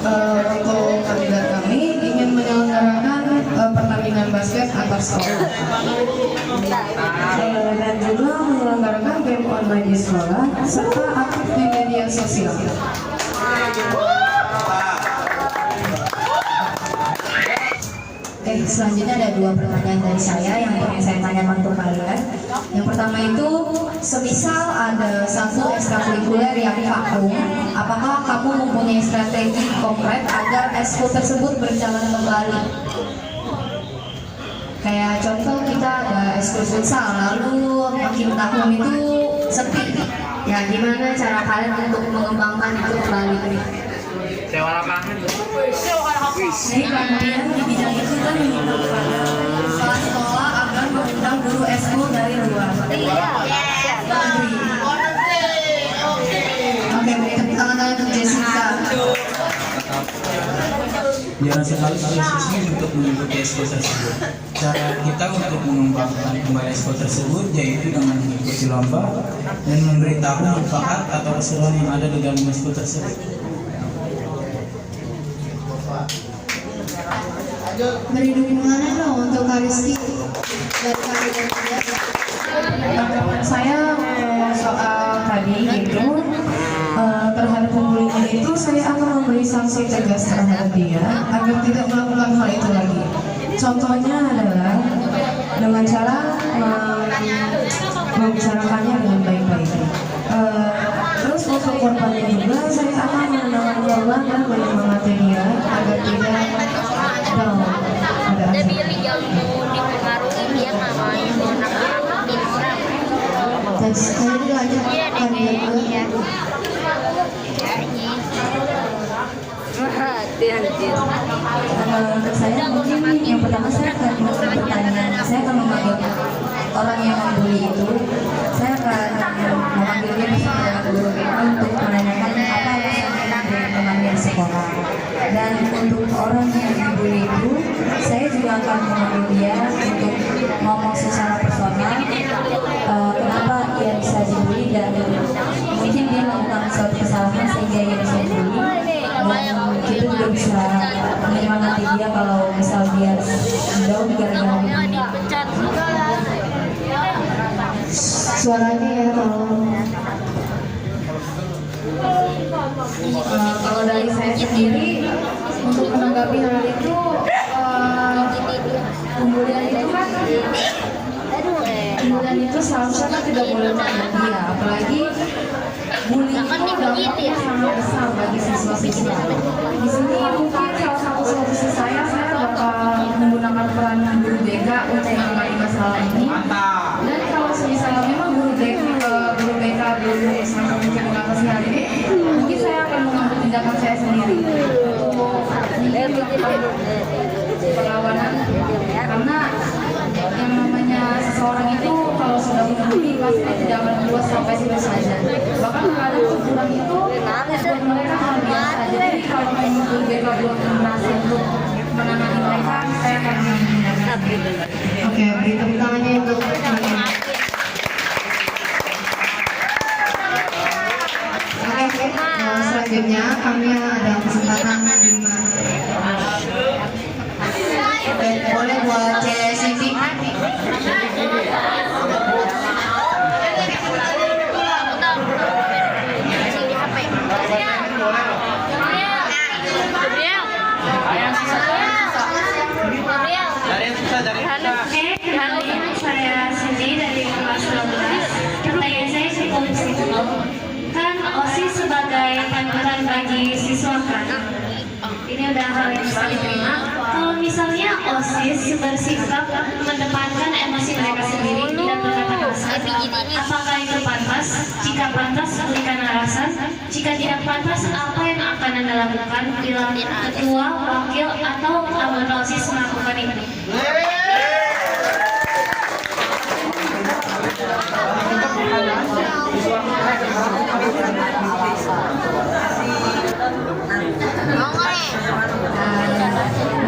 Untuk kandidat kami ingin menyelenggarakan pertandingan basket antar sekolah dan juga menyelenggarakan game online di sekolah serta aktif di media sosial. Oke, selanjutnya ada 2 pertanyaan dari saya yang ingin saya tanyakan untuk kalian. Yang pertama itu, semisal ada satu ekstrakurikuler yang vakum, apakah kamu mempunyai strategi konkret agar ekskul tersebut berjalan kembali? Kayak contoh kita ada ekskul futsal, lalu makin tahun itu sepi. Ya, gimana cara kalian untuk mengembangkan itu kembali? Sewa lapangan. Jadi kemudian di bidang itu kan menyebabkan sekolah agar mengundang guru ekskul dari luar. Oke, tepuk tangan untuk Jessica. Jangan sekali khususnya untuk mengikuti ekskul tersebut. Cara kita untuk mengembangkan kembali ekskul tersebut yaitu dengan mengikuti lomba dan memberitahu manfaat atau keseruan yang ada di dalam ekskul tersebut. Beri dukungan dong untuk Kariski dari kandidat dia. Tanggapan saya soal tadi itu terhadap pembulian itu, saya akan memberi sanksi tegas terhadap dia agar tidak melakukan hal itu lagi. Contohnya adalah dengan cara membicarakannya dengan baik-baik. Terus untuk korbannya juga, saya akan menenangkan korban dan menyemangati dia agar tidak down pada Dia akhirnya. pilih yang mau dipengaruhi, dia nggak mau nakal-nakalin orang. Dan saya juga ajak Iya deh kandidat kayaknya gue. ya. Kayaknya. Hati-hati. Untuk saya mungkin yang pertama saya akan pertanyaan, saya akan memanggil orang yang membuli itu, saya akan memanggilnya bersama dengan guru kita untuk menanyakan apa alasannya dari memanggil sekolah. Dan untuk orang yang dibully itu, saya juga akan memanggil dia untuk ngomong secara personal kenapa ia bisa dibully dan mungkin dia melakukan suatu kesalahan sehingga ia bisa dibully. Dan kita juga bisa menyemangati dia kalau misal dia down gara-gara dibully. Dipecat sekolah. Suaranya ya tolong. Kalau dari saya sendiri untuk menanggapi hal itu, pembulian itu kan pembulian itu seharusnya kan tidak boleh melakukan dia, apalagi bullying itu dampaknya sangat besar bagi siswa-siswa. Di sini mungkin salah satu solusi saya bakal menggunakan peran guru BK untuk menangani masalah ini. Dan kalau misalnya memang guru BK belum sama mungkin mengatasi hal ini, mungkin saya akan mengambil tindakan saya sendiri untuk perlawanan, karena yang namanya seseorang itu kalau sudah membuli pasti tidak akan luas sampai situ saja. Bahkan kadang teguran itu buat mereka hal biasa. Jadi kalau guru BK belum berhasil untuk menangani mereka, saya akan menghindar. Oke, beri tepuk tangannya untuk kalian. Oke, selanjutnya kami ada kesempatan di Oke, boleh buat cewek Siti. Saya Cindy dari kelas 12. Pertanyaan saya cukup simpel. Kan OSIS sebagai panutan bagi siswa kan? Ini udah hal yang bisa diterima. Kalau misalnya OSIS bersikap mendepankan emosi mereka sendiri, tidak berkata kasar, apakah itu pantas? Jika pantas, berikan alasan. Jika tidak pantas, apa yang akan Anda lakukan bila ketua, wakil, atau anggota OSIS melakukan itu?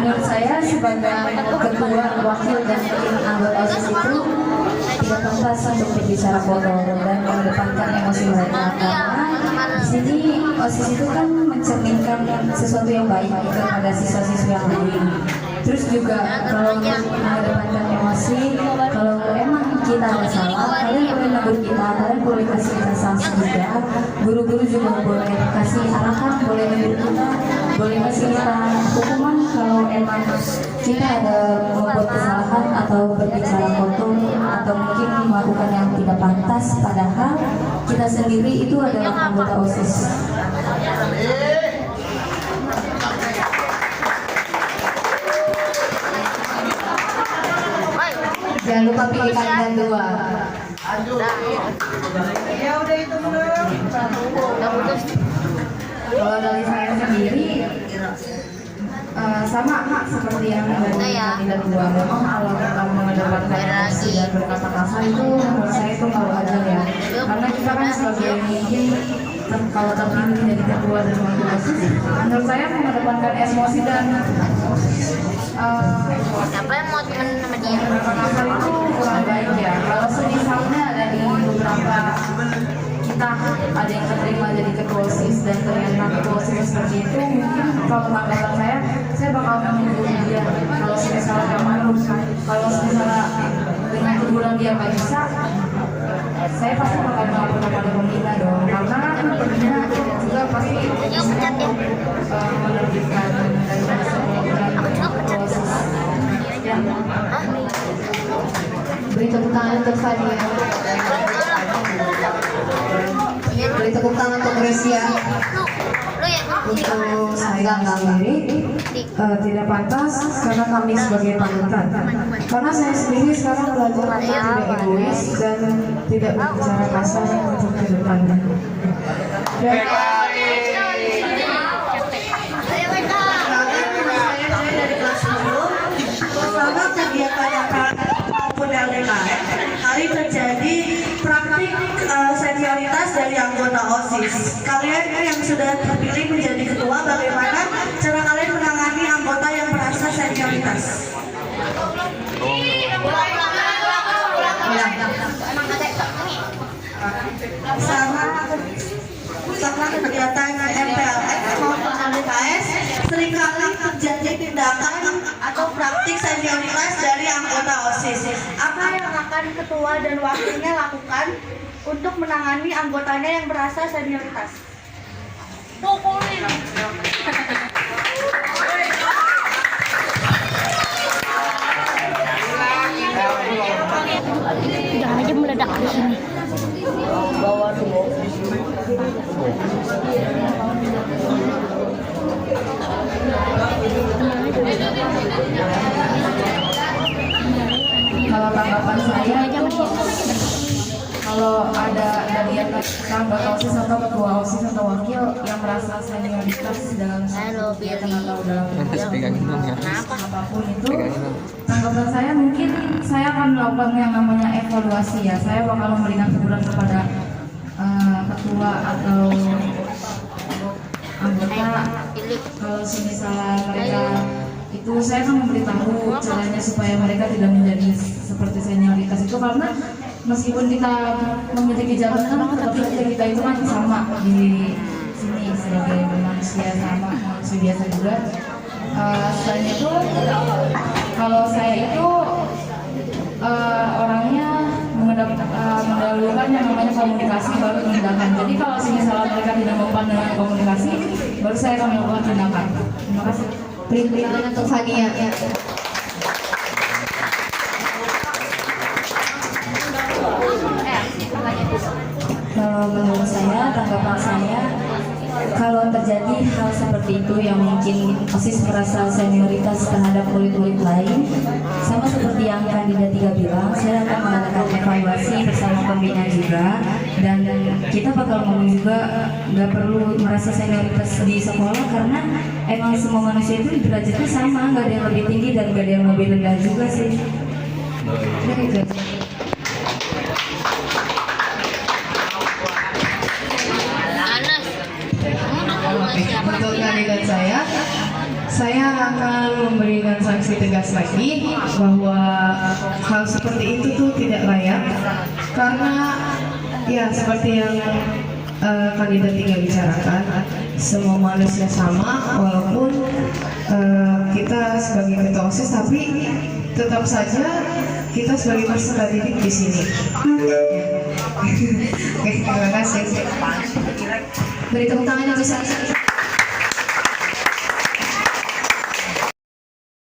Menurut saya sebagai ketua, wakil, dan anggota OSIS itu tidak pantas untuk berbicara kotor dan mengedepankan emosi mereka, karena di sini OSIS itu kan mencerminkan sesuatu yang baik kepada siswa-siswa yang lain. Terus juga kalau mengedepankan emosi, kalau emang kita ada salah, kalian boleh negur kita, kalian boleh kasih kita sanksi juga. Guru-guru juga boleh kasih arahan, boleh negur kita, boleh kasih kita hukuman kalau emang kita ada membuat kesalahan atau berbicara kotor atau mungkin melakukan yang tidak pantas, padahal kita sendiri itu adalah anggota OSIS. Jangan lupa pilih kandidat 2. Kalau dari saya sendiri sama seperti yang dari kandidat 2. Memang kalau kita mengedepankan emosi dan berkata kasar itu menurut saya itu nggak wajar ya. Karena kita kan sebagai mungkin kalau terpilih menjadi ketua dan wakil OSIS, menurut saya mengedepankan emosi dan Siapa yang mau temen sama dia? berkata kasar itu kurang baik ya. Kalau misalnya dari beberapa kita ada yang keterima jadi ketua OSIS dan ternyata ketua OSIS seperti itu, mungkin kalau tanggapan saya bakal menunggu dia. Kalau misalnya nggak mau, kalau misalnya dengan teguran dia nggak bisa, saya pasti bakal melapor kepada pembina dong, karena kan pembina juga pasti menerbitkan dari ketua OSIS. Ya. Beri tepuk tangan untuk Fadia. Beri tepuk tangan untuk Gresia. Lu ya? Untuk saya sendiri tidak pantas karena kami sebagai panutan. Karena saya sendiri sekarang belajar untuk tidak egois dan tidak berbicara kasar untuk kedepannya. Dan bersama kegiatan maupun LDKM, hari terjadi praktik senioritas dari anggota OSIS. Kalian yang sudah terpilih menjadi ketua, bagaimana cara kalian menangani anggota yang merasa senioritas? Sama kegiatan MPLS maupun LDKS, seringkali terjadi tindakan atau praktik senioritas dari anggota OSIS. Apa yang akan ketua dan wakilnya lakukan untuk menangani anggotanya yang merasa senioritas? Pukulin. Udah aja meledak di sini. Kalau tanggapan saya itu, kalau ada dari anggota OSIS atau ketua OSIS atau wakil yang merasa senioritas dalam kegiatan atau dalam apapun itu, tanggapan saya mungkin saya akan melakukan yang namanya evaluasi ya. Saya bakal memberikan teguran kepada ketua atau anggota. Kalau misalnya mereka itu, saya akan memberitahu caranya supaya mereka tidak menjadi seperti senioritas itu, karena meskipun kita memiliki jabatan, tetap saja kita itu kan sama di sini sebagai manusia, sama manusia biasa juga. Selain itu, kalau saya itu orangnya mendahulukan yang namanya komunikasi baru tindakan. Jadi kalau misalnya mereka tidak mempan dengan komunikasi, baru saya akan melakukan tindakan. Terima kasih. beri tangan untuk Fadia. Kalau menurut saya, tanggapan saya, kalau terjadi hal seperti itu yang mungkin OSIS merasa senioritas terhadap murid-murid lain, sama seperti yang kandidat 3 bilang, saya akan mengadakan evaluasi bersama pembina juga, dan kita bakal ngomong juga nggak perlu merasa senioritas di sekolah, karena emang semua manusia itu derajatnya sama, nggak ada yang lebih tinggi dan nggak ada yang lebih rendah juga sih. Jadi itu aja. Untuk kandidat saya akan memberikan sanksi tegas lagi bahwa hal seperti itu tuh tidak layak karena ya seperti yang kandidat 3 bicarakan, semua manusia sama walaupun kita sebagai ketua OSIS tapi tetap saja kita sebagai peserta didik di sini. Oke, terima kasih. Beri tepuk tangan yang besar.